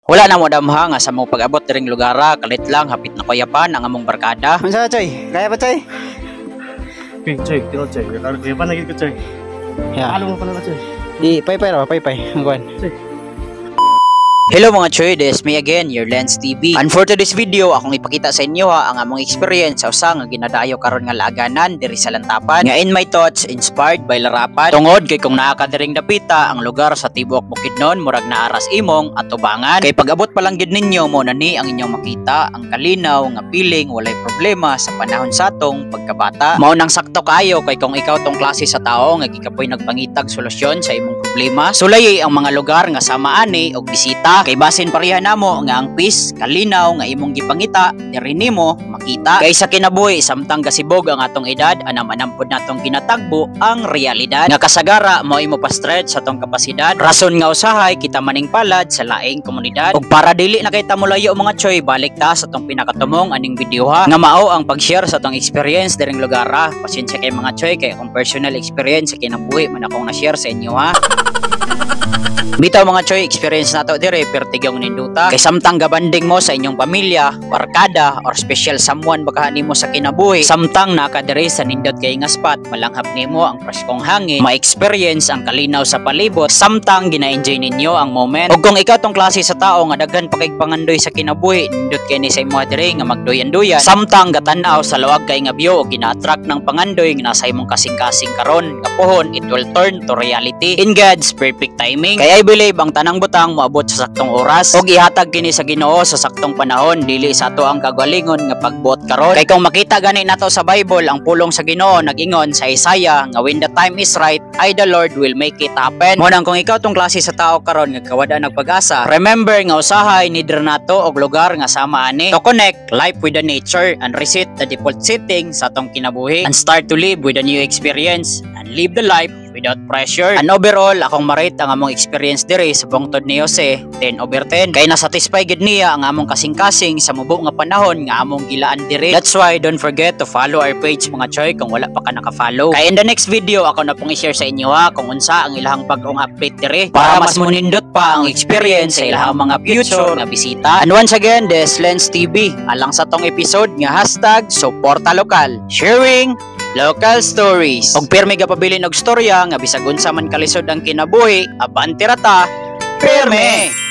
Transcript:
Wala na mo damha nga sa mong pag-abot diring lugara, kalit lang hapit na kuyapan ang among barkada. Unsa Choy? Kaya ba Choy? Okay, Choy, tiro Choy. Kaya pa nagit ko Choy. Yeah. Ano mo pala na Choy? Di pay-pay ra, pay-pay. Ang kuan. Choy. Hello mga choy, this is me again, your Lens TV. And for today's video, akong ipakita sa inyo ang among experience sa usa nga ginadayo karon nga laaganan diri sa Lantapan. Nga in my thoughts, inspired by Larapan. Tungod kay kung naa ka diring dapita ang lugar sa tibuok Bukidnon, murag naaras imong atubangan. Kay pag-abot pa lang gid ninyo mo na ni ang inyong makita ang kalinaw nga piling walay problema sa panahon sa atong pagkabata. Mao nang sakto kayo kay kung ikaw tong klase sa tao nga gikapoy nagpangitag solusyon sa imong problema. Sulay ang mga lugar nga sama ani og bisita. Kay basin pareha namo nga ang peace, kalinaw nga imong gipangita, diri nimo makita. Kay sa kinabuhi samtang gasibog ang atong edad, anam-anam pud natong ginatagbo ang realidad. Nga kasagara mao imo pa-stretch sa atong kapasidad. Rason nga usahay kita maning palad sa laing komunidad. Ug para dili na kay ta mulayo mga choy, balik ta sa atong pinakatumong aning video ha. Nga mao ang pag-share sa atong experience diring lugara. Pasensya kay mga choy kay akong personal experience sa kinabuhi man akong na-share sa inyo ha. Bitaw mga choy, experience nato dire pertigyong ninduta. Kay samtang gabanding mo sa inyong pamilya, barkada, or special someone baka nimo sa kinabuhi, samtang nakadire sa nindot kay nga spot, malanghap nimo ang preskong hangin, ma-experience ang kalinaw sa palibot, samtang gina-enjoy ninyo ang moment. Ug kung ikaw tong klase sa tao nga daghan pa kay pangandoy sa kinabuhi, nindot kay ni sa imo dire nga magdoyan-doyan, samtang gatan-aw sa luwag kay nga view o gina-attract ng pangandoy nga nasa imong kasing-kasing karon, kapuhon it will turn to reality in God's perfect timing. Kay I believe ang tanang butang moabot sa saktong oras ug ihatag kini sa Ginoo sa saktong panahon, dili sa ato ang kagalingon nga pagbuot karon. Kay kung makita gani nato sa Bible, ang pulong sa Ginoo nag-ingon sa Isaiah nga when the time is right, I the Lord will make it happen. Mo nang kung ikaw tong klase sa tao karon nga kawada nagpag-asa, remember nga usahay nidra nato og lugar nga sama ani to connect life with the nature and reset the default setting sa atong kinabuhi and start to live with a new experience and live the life without pressure. And overall, akong marate ang among experience diri sa bungtod ni Jose 10/10. Kay nasatisfy gid niya ang among kasing-kasing sa mubo nga panahon nga among gilaan diri. That's why don't forget to follow our page mga choy kung wala pa ka naka-follow. Kay in the next video ako na pong i-share sa inyo ha kung unsa ang ilahang bag-ong update diri para mas munindot pa ang experience sa ilahang mga future nga bisita. And once again, this Lens TV alang sa tong episode nga #suporta lokal, sharing local stories. Og pirmi ga pabilin og storya nga bisag unsa man kalisod ang kinabuhi, abante rata, pirmi.